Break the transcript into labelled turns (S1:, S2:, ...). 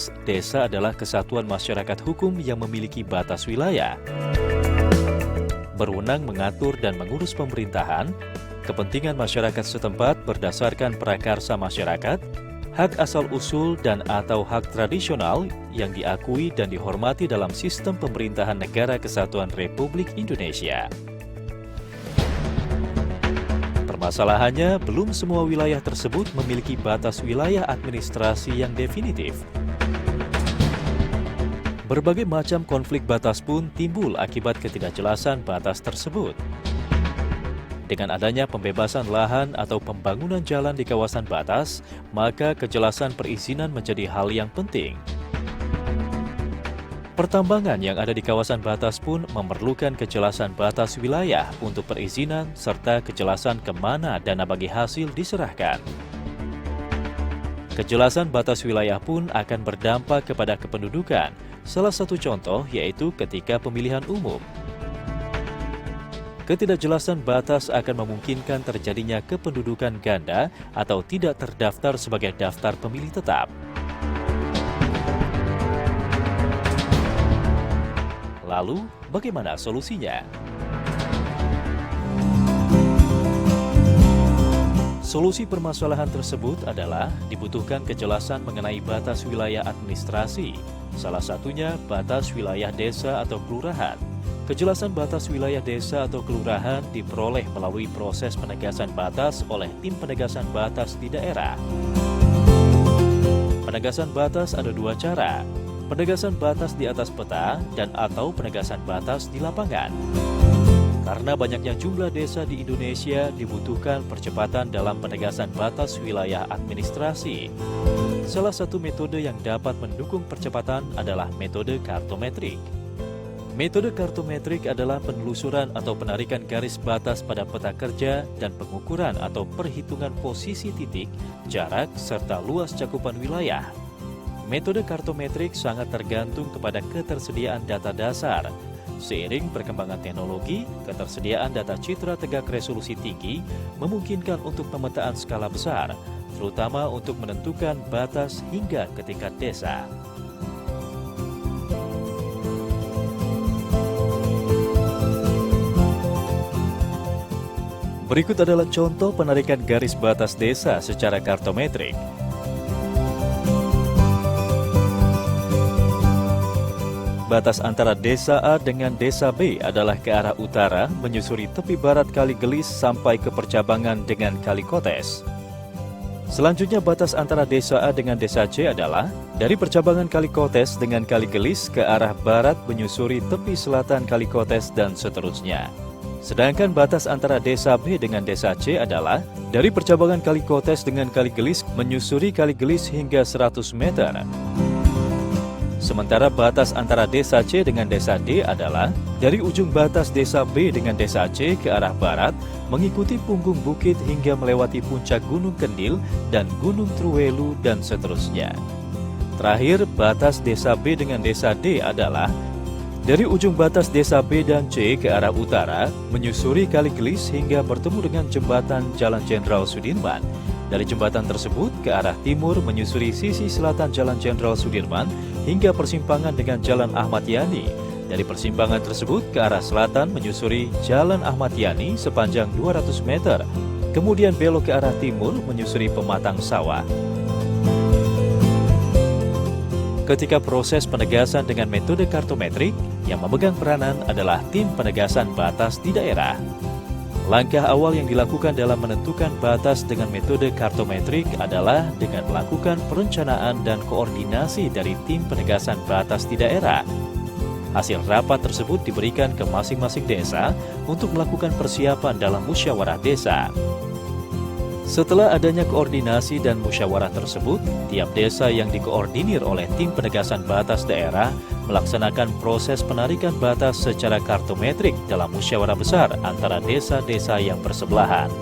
S1: jelas, desa adalah kesatuan masyarakat hukum yang memiliki batas wilayah, berwenang mengatur dan mengurus pemerintahan, kepentingan masyarakat setempat berdasarkan prakarsa masyarakat, hak asal-usul dan atau hak tradisional yang diakui dan dihormati dalam sistem pemerintahan Negara Kesatuan Republik Indonesia. Permasalahannya, belum semua wilayah tersebut memiliki batas wilayah administrasi yang definitif. Berbagai macam konflik batas pun timbul akibat ketidakjelasan batas tersebut. Dengan adanya pembebasan lahan atau pembangunan jalan di kawasan batas, maka kejelasan perizinan menjadi hal yang penting. Pertambangan yang ada di kawasan batas pun memerlukan kejelasan batas wilayah untuk perizinan serta kejelasan kemana dana bagi hasil diserahkan. Kejelasan batas wilayah pun akan berdampak kepada kependudukan. Salah satu contoh yaitu ketika pemilihan umum. Ketidakjelasan batas akan memungkinkan terjadinya kependudukan ganda atau tidak terdaftar sebagai daftar pemilih tetap. Lalu, bagaimana solusinya? Solusi permasalahan tersebut adalah dibutuhkan kejelasan mengenai batas wilayah administrasi, salah satunya batas wilayah desa atau kelurahan. Kejelasan batas wilayah desa atau kelurahan diperoleh melalui proses penegasan batas oleh tim penegasan batas di daerah. Penegasan batas ada dua cara, penegasan batas di atas peta dan atau penegasan batas di lapangan. Karena banyaknya jumlah desa di Indonesia, dibutuhkan percepatan dalam penegasan batas wilayah administrasi. Salah satu metode yang dapat mendukung percepatan adalah metode kartometrik. Metode kartometrik adalah penelusuran atau penarikan garis batas pada peta kerja dan pengukuran atau perhitungan posisi titik, jarak, serta luas cakupan wilayah. Metode kartometrik sangat tergantung kepada ketersediaan data dasar. Seiring perkembangan teknologi, ketersediaan data citra tegak resolusi tinggi memungkinkan untuk pemetaan skala besar, terutama untuk menentukan batas hingga ke tingkat desa. Berikut adalah contoh penarikan garis batas desa secara kartometrik. Batas antara desa A dengan desa B adalah ke arah utara, menyusuri tepi barat Kali Gelis sampai ke percabangan dengan Kali Kotes. Selanjutnya batas antara desa A dengan desa C adalah dari percabangan Kali Kotes dengan Kali Gelis ke arah barat menyusuri tepi selatan Kali Kotes dan seterusnya. Sedangkan batas antara desa B dengan desa C adalah dari percabangan Kali Kotes dengan Kali Gelis menyusuri Kali Gelis hingga 100 meter. Sementara batas antara desa C dengan desa D adalah dari ujung batas desa B dengan desa C ke arah barat, mengikuti punggung bukit hingga melewati puncak Gunung Kendil dan Gunung Truwelu dan seterusnya. Terakhir, batas desa B dengan desa D adalah dari ujung batas desa B dan C ke arah utara, menyusuri Kali Gelis hingga bertemu dengan jembatan Jalan Jenderal Sudirman. Dari jembatan tersebut ke arah timur menyusuri sisi selatan Jalan Jenderal Sudirman hingga persimpangan dengan Jalan Ahmad Yani. Dari persimpangan tersebut ke arah selatan menyusuri Jalan Ahmad Yani sepanjang 200 meter, kemudian belok ke arah timur menyusuri Pematang Sawah. Ketika proses penegasan dengan metode kartometrik, yang memegang peranan adalah tim penegasan batas di daerah. Langkah awal yang dilakukan dalam menentukan batas dengan metode kartometrik adalah dengan melakukan perencanaan dan koordinasi dari tim penegasan batas di daerah. Hasil rapat tersebut diberikan ke masing-masing desa untuk melakukan persiapan dalam musyawarah desa. Setelah adanya koordinasi dan musyawarah tersebut, tiap desa yang dikoordinir oleh tim penegasan batas daerah melaksanakan proses penarikan batas secara kartometrik dalam musyawarah besar antara desa-desa yang bersebelahan.